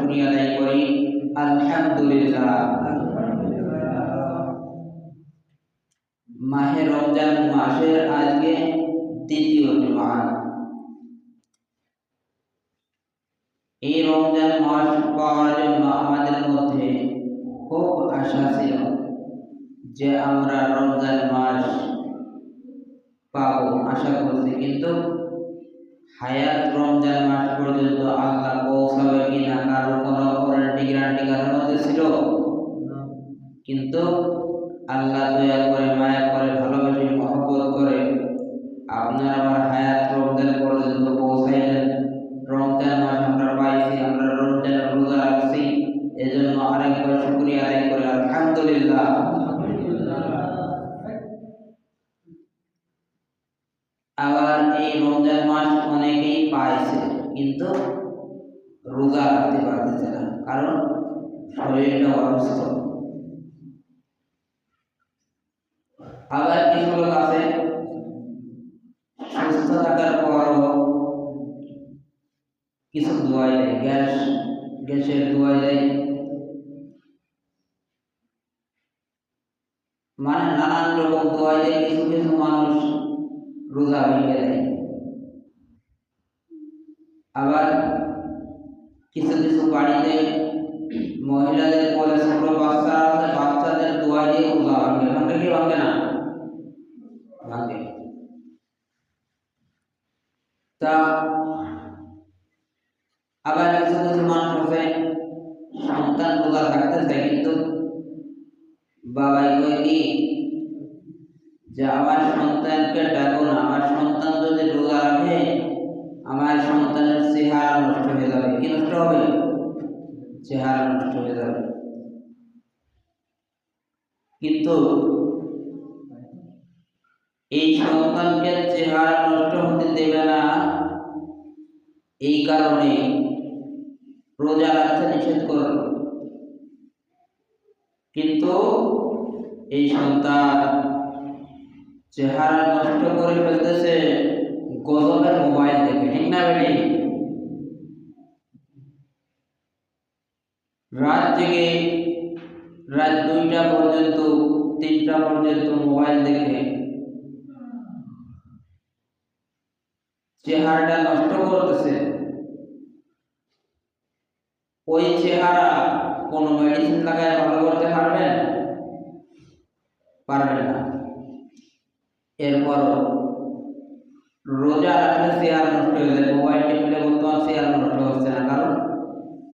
শুকরিয়া আদায় করি আলহামদুলিল্লাহ। মাহে রমজান মাসের আজকে দ্বিতীয় জুমা। এই রমজান মাস পাওয়ার জন্য আমাদের মধ্যে খুব আশা ছিল যে আমরা রমজান মাস পাবো, আশা করছি, কিন্তু হায়াত রমজান মাস পর্যন্ত আল্লাহ পৌঁছাবে কিনা কারো কোনো গ্যারান্টি কারোর মধ্যে ছিল। কিন্তু আল্লাহ দয়া করে, মায়া করে, ভালোবেসে, মহব্বত করে আপনার আমার হায়াত রমজান পর্যন্ত পৌঁছাইলেন। রমজান মাস আমরা পাইছি, আমরা রমজান রোজা রাখছি, এজন্য আরেকবার শুকরিয়া আদায় করে আলহামদুলিল্লাহ। আবার এই রমজান মাস অনেকেই পাইছে কিন্তু রোজা রাখতে পারতেছে না, কারণ শরীরটা অসুস্থ। আবার কিছু লোক আছে সুস্থ থাকার পরও কিছু দোয়াই দেয়, গ্যাসের দোয়াই দেয়, মানে নানান রকম দোয়াই দেয়। কিছু কিছু মানুষ রোজা ভেঙে দেয়। আবার কিছু কিছু বাড়িতে মহিলাদের বলে ছোট বাচ্চা আছে, বাচ্চাদের দোয়া দিয়ে রোজা ভাঙে। ভাঙে কি ভাঙে না? ভাঙে। তা আবার কিছু কিছু মানুষ আছে সন্তান রোজা থাকতে চায়, কিন্তু বাবাই কয় কি যে আমার সন্তানকে ডাকো না, আমার সন্তান যদি রোজা রাখে আমার সন্তানের চেহারা নষ্ট হয়ে যাবে। কি নষ্ট হবে? চেহারা নষ্ট হয়ে যাবে। কিন্তু এই সন্তানকে চেহারা নষ্ট হতে দেবে না, এই কারণে রোজা রাখতে নিষেধ করল। কিন্তু এই সন্তান চেহারা নষ্ট করে ফেলতেছে গজবের মোবাইল দেখে। ঠিক না বেটি? রাত জেগে রাত 2টা পর্যন্ত 3টা পর্যন্ত মোবাইল দেখে চেহারাটা নষ্ট করতেছে। ওই চেহারা কোন মেডিসিন লাগায় ভালো করতে পারবেন? পারবেন না। এরপর রোজা রাখলে চেহারা নষ্ট হয়ে যায়। মোবাইল টিপলে বর্তমান চেহারা নষ্ট হচ্ছে না, কারণ